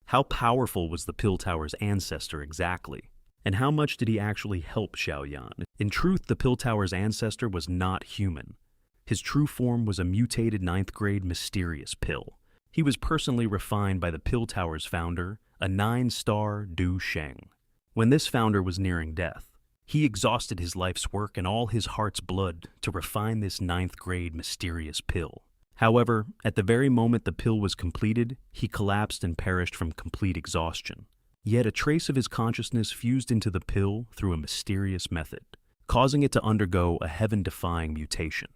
How powerful was the Pill Tower's ancestor exactly? And how much did he actually help Xiaoyan? In truth, the Pill Tower's ancestor was not human. His true form was a mutated ninth-grade mysterious pill. He was personally refined by the Pill Tower's founder, a 9-star Du Sheng. When this founder was nearing death, he exhausted his life's work and all his heart's blood to refine this ninth-grade mysterious pill. However, at the very moment the pill was completed, he collapsed and perished from complete exhaustion. Yet a trace of his consciousness fused into the pill through a mysterious method, causing it to undergo a heaven-defying mutation.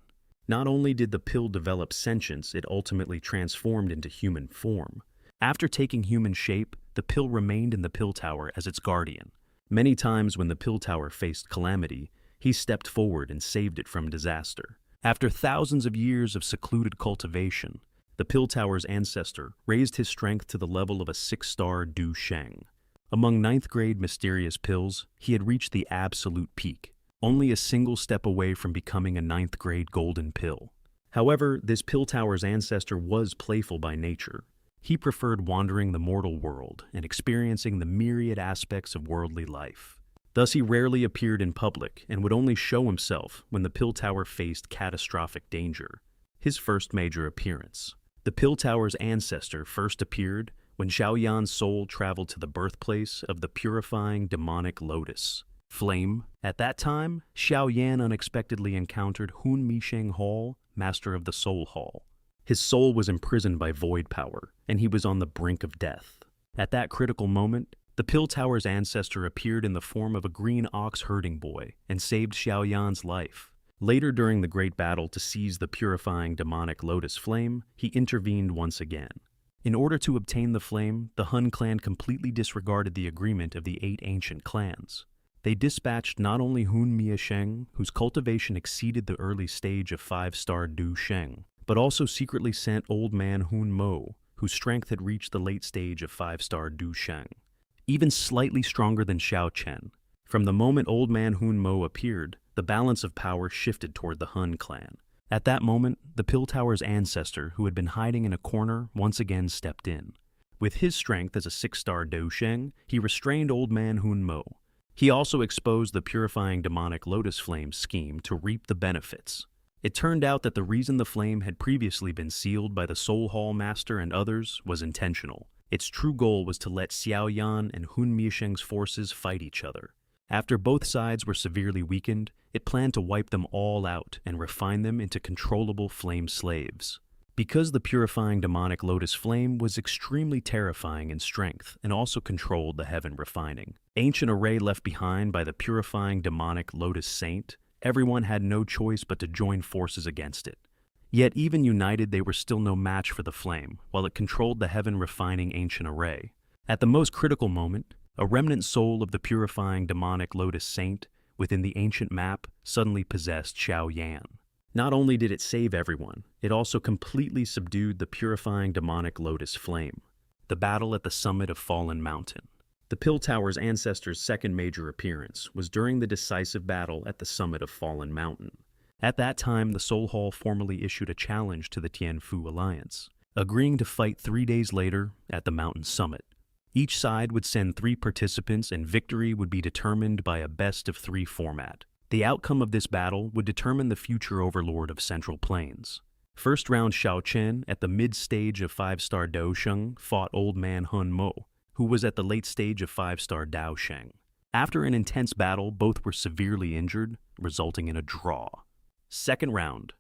Not only did the pill develop sentience, it ultimately transformed into human form. After taking human shape, the pill remained in the Pill Tower as its guardian. Many times when the Pill Tower faced calamity, he stepped forward and saved it from disaster. After thousands of years of secluded cultivation, the Pill Tower's ancestor raised his strength to the level of a 6-star Du Sheng. Among ninth-grade mysterious pills, he had reached the absolute peak, only a single step away from becoming a ninth-grade golden pill. However, this Pill Tower's ancestor was playful by nature. He preferred wandering the mortal world and experiencing the myriad aspects of worldly life. Thus, he rarely appeared in public and would only show himself when the Pill Tower faced catastrophic danger. His first major appearance. The Pill Tower's ancestor first appeared when Xiaoyan's soul traveled to the birthplace of the purifying demonic lotus flame. At that time, Xiaoyan unexpectedly encountered Hun Misheng Hall, master of the Soul Hall. His soul was imprisoned by void power, and he was on the brink of death. At that critical moment, the Pill Tower's ancestor appeared in the form of a green ox herding boy and saved Xiaoyan's life. Later during the great battle to seize the purifying demonic lotus flame, he intervened once again. In order to obtain the flame, the Hun clan completely disregarded the agreement of the 8 ancient clans. They dispatched not only Hun Miasheng, whose cultivation exceeded the early stage of 5-star Du Sheng, but also secretly sent Old Man Hun Mo, whose strength had reached the late stage of 5-star Du Sheng, even slightly stronger than Xiao Chen. From the moment Old Man Hun Mo appeared, the balance of power shifted toward the Hun clan. At that moment, the Pill Tower's ancestor, who had been hiding in a corner, once again stepped in. With his strength as a 6-star Du Sheng, he restrained Old Man Hun Mo. He also exposed the purifying demonic lotus flame scheme to reap the benefits. It turned out that the reason the flame had previously been sealed by the Soul Hall Master and others was intentional. Its true goal was to let Xiaoyan and Hun Misheng's forces fight each other. After both sides were severely weakened, it planned to wipe them all out and refine them into controllable flame slaves. Because the purifying demonic lotus flame was extremely terrifying in strength and also controlled the heaven refining ancient array left behind by the purifying demonic lotus saint, everyone had no choice but to join forces against it. Yet even united, they were still no match for the flame, while it controlled the heaven-refining ancient array. At the most critical moment, a remnant soul of the purifying demonic lotus saint within the ancient map suddenly possessed Xiaoyan. Not only did it save everyone, it also completely subdued the purifying demonic lotus flame. The battle at the summit of Fallen Mountain. The Pill Tower's ancestor's second major appearance was during the decisive battle at the summit of Fallen Mountain. At that time, the Soul Hall formally issued a challenge to the Tianfu Alliance, agreeing to fight 3 days later at the mountain summit. Each side would send 3 participants and victory would be determined by a best-of-3 format. The outcome of this battle would determine the future overlord of Central Plains. First round, Xiao Chen, at the mid-stage of 5-star Dao Sheng, fought Old Man Hun Mo, who was at the late stage of 5-star Dao Sheng. After an intense battle, both were severely injured, resulting in a draw. Second round,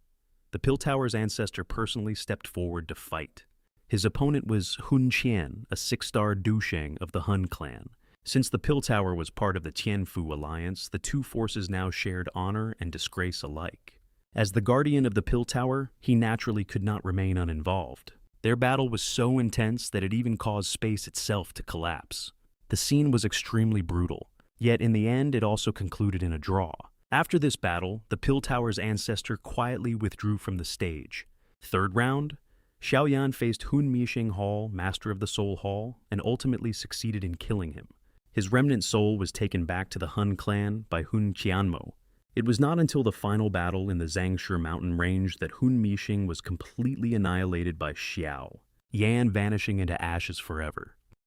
the Pill Tower's ancestor personally stepped forward to fight. His opponent was Hun Qian, a 6-star Du Sheng of the Hun clan. Since the Pill Tower was part of the Tianfu Alliance, the two forces now shared honor and disgrace alike. As the guardian of the Pill Tower, he naturally could not remain uninvolved. Their battle was so intense that it even caused space itself to collapse. The scene was extremely brutal, yet in the end it also concluded in a draw. After this battle, the Pill Tower's ancestor quietly withdrew from the stage. Third round, Xiaoyan faced Hun Misheng Hall, master of the Soul Hall, and ultimately succeeded in killing him. His remnant soul was taken back to the Hun clan by Hun Qianmo. It was not until the final battle in the Zhangshi mountain range that Hun Misheng was completely annihilated by Xiao, Yan vanishing into ashes forever.